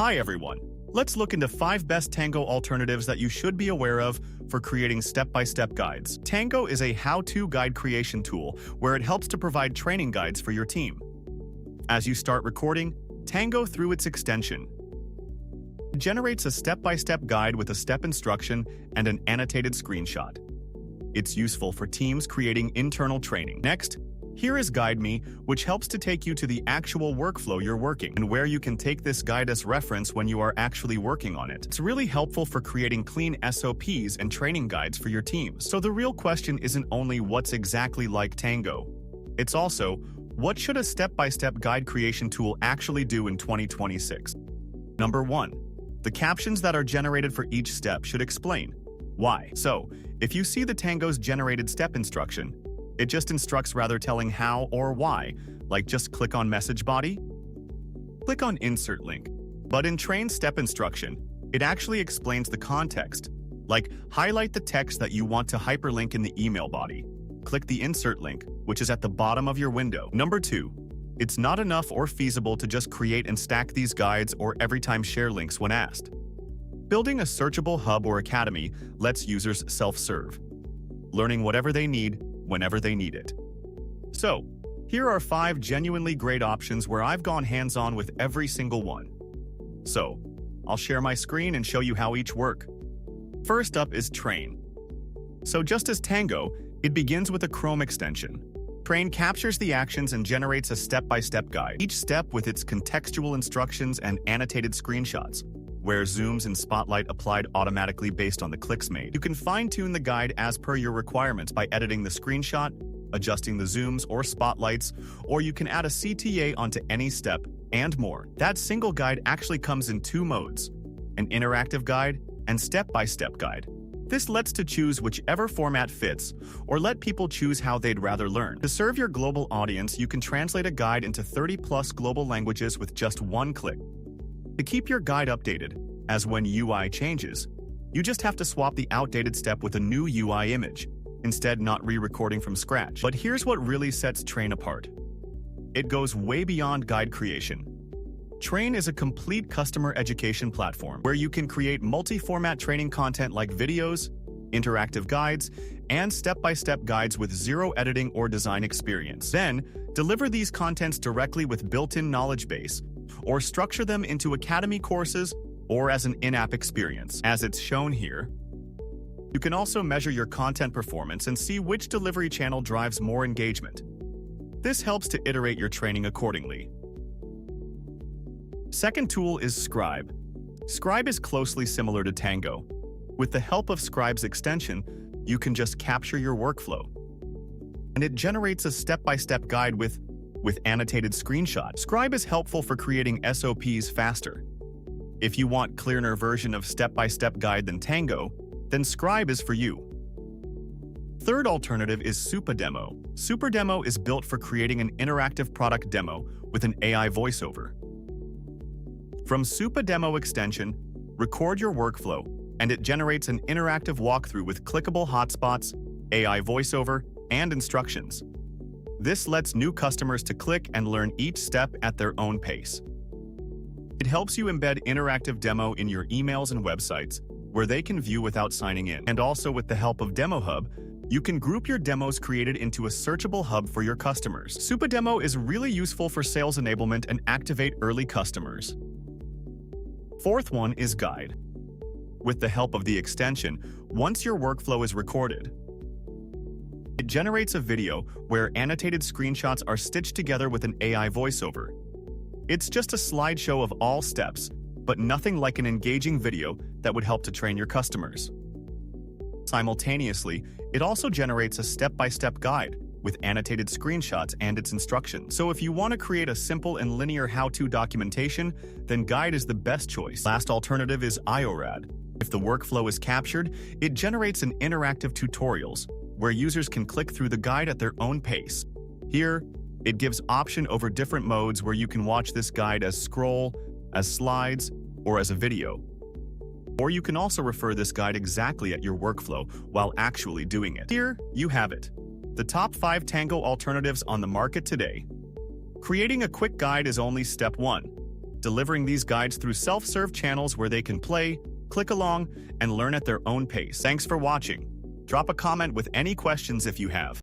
Hi everyone. Let's look into 5 best Tango alternatives that you should be aware of for creating step-by-step guides. Tango is a how-to guide creation tool where it helps to provide training guides for your team. As you start recording, Tango, through its extension, generates a step-by-step guide with a step instruction and an annotated screenshot. It's useful for teams creating internal training. Next, here is Guide Me, which helps to take you to the actual workflow you're working and where you can take this guide as reference when you are actually working on it. It's really helpful for creating clean SOPs and training guides for your teams. So the real question isn't only what's exactly like Tango. It's also, what should a step-by-step guide creation tool actually do in 2026? Number 1. The captions that are generated for each step should explain why. So, if you see the Tango's generated step instruction, it just instructs rather telling how or why, like just click on message body, click on insert link. But in Trainn's step instruction, it actually explains the context, like highlight the text that you want to hyperlink in the email body. Click the insert link, which is at the bottom of your window. Number 2, it's not enough or feasible to just create and stack these guides or every time share links when asked. Building a searchable hub or academy lets users self-serve, learning whatever they need, whenever they need it. So, here are 5 genuinely great options where I've gone hands-on with every single one. So, I'll share my screen and show you how each work. First up is Trainn. So just as Tango, it begins with a Chrome extension. Trainn captures the actions and generates a step-by-step guide, each step with its contextual instructions and annotated screenshots, where zooms and spotlight applied automatically based on the clicks made. You can fine-tune the guide as per your requirements by editing the screenshot, adjusting the zooms or spotlights, or you can add a CTA onto any step, and more. That single guide actually comes in 2 modes, an interactive guide and step-by-step guide. This lets to choose whichever format fits, or let people choose how they'd rather learn. To serve your global audience, you can translate a guide into 30+ global languages with just 1 click. To keep your guide updated, as when UI changes, you just have to swap the outdated step with a new UI image, instead not re-recording from scratch. But here's what really sets Trainn apart. It goes way beyond guide creation. Trainn is a complete customer education platform where you can create multi-format training content like videos, interactive guides, and step-by-step guides with 0 editing or design experience. Then, deliver these contents directly with built-in knowledge base, or structure them into academy courses or as an in-app experience. As it's shown here, you can also measure your content performance and see which delivery channel drives more engagement. This helps to iterate your training accordingly. Second tool is Scribe. Scribe is closely similar to Tango. With the help of Scribe's extension, you can just capture your workflow, and it generates a step-by-step guide with annotated screenshots. Scribe is helpful for creating SOPs faster. If you want clearer version of step-by-step guide than Tango, then Scribe is for you. Third alternative is Supademo. Supademo is built for creating an interactive product demo with an AI voiceover. From Supademo extension, record your workflow, and it generates an interactive walkthrough with clickable hotspots, AI voiceover, and instructions. This lets new customers to click and learn each step at their own pace. It helps you embed interactive demo in your emails and websites, where they can view without signing in. And also with the help of Demo Hub, you can group your demos created into a searchable hub for your customers. Supademo is really useful for sales enablement and activate early customers. Fourth one is Guide. With the help of the extension, once your workflow is recorded, it generates a video where annotated screenshots are stitched together with an AI voiceover. It's just a slideshow of all steps, but nothing like an engaging video that would help to train your customers. Simultaneously, it also generates a step-by-step guide with annotated screenshots and its instructions. So if you want to create a simple and linear how-to documentation, then Guide is the best choice. Last alternative is Iorad. If the workflow is captured, it generates an interactive tutorials, where users can click through the guide at their own pace. Here, it gives option over different modes where you can watch this guide as scroll, as slides, or as a video. Or you can also refer this guide exactly at your workflow while actually doing it. Here, you have it. The top 5 Tango alternatives on the market today. Creating a quick guide is only step 1. delivering these guides through self-serve channels where they can play, click along, and learn at their own pace. Thanks for watching. Drop a comment with any questions if you have.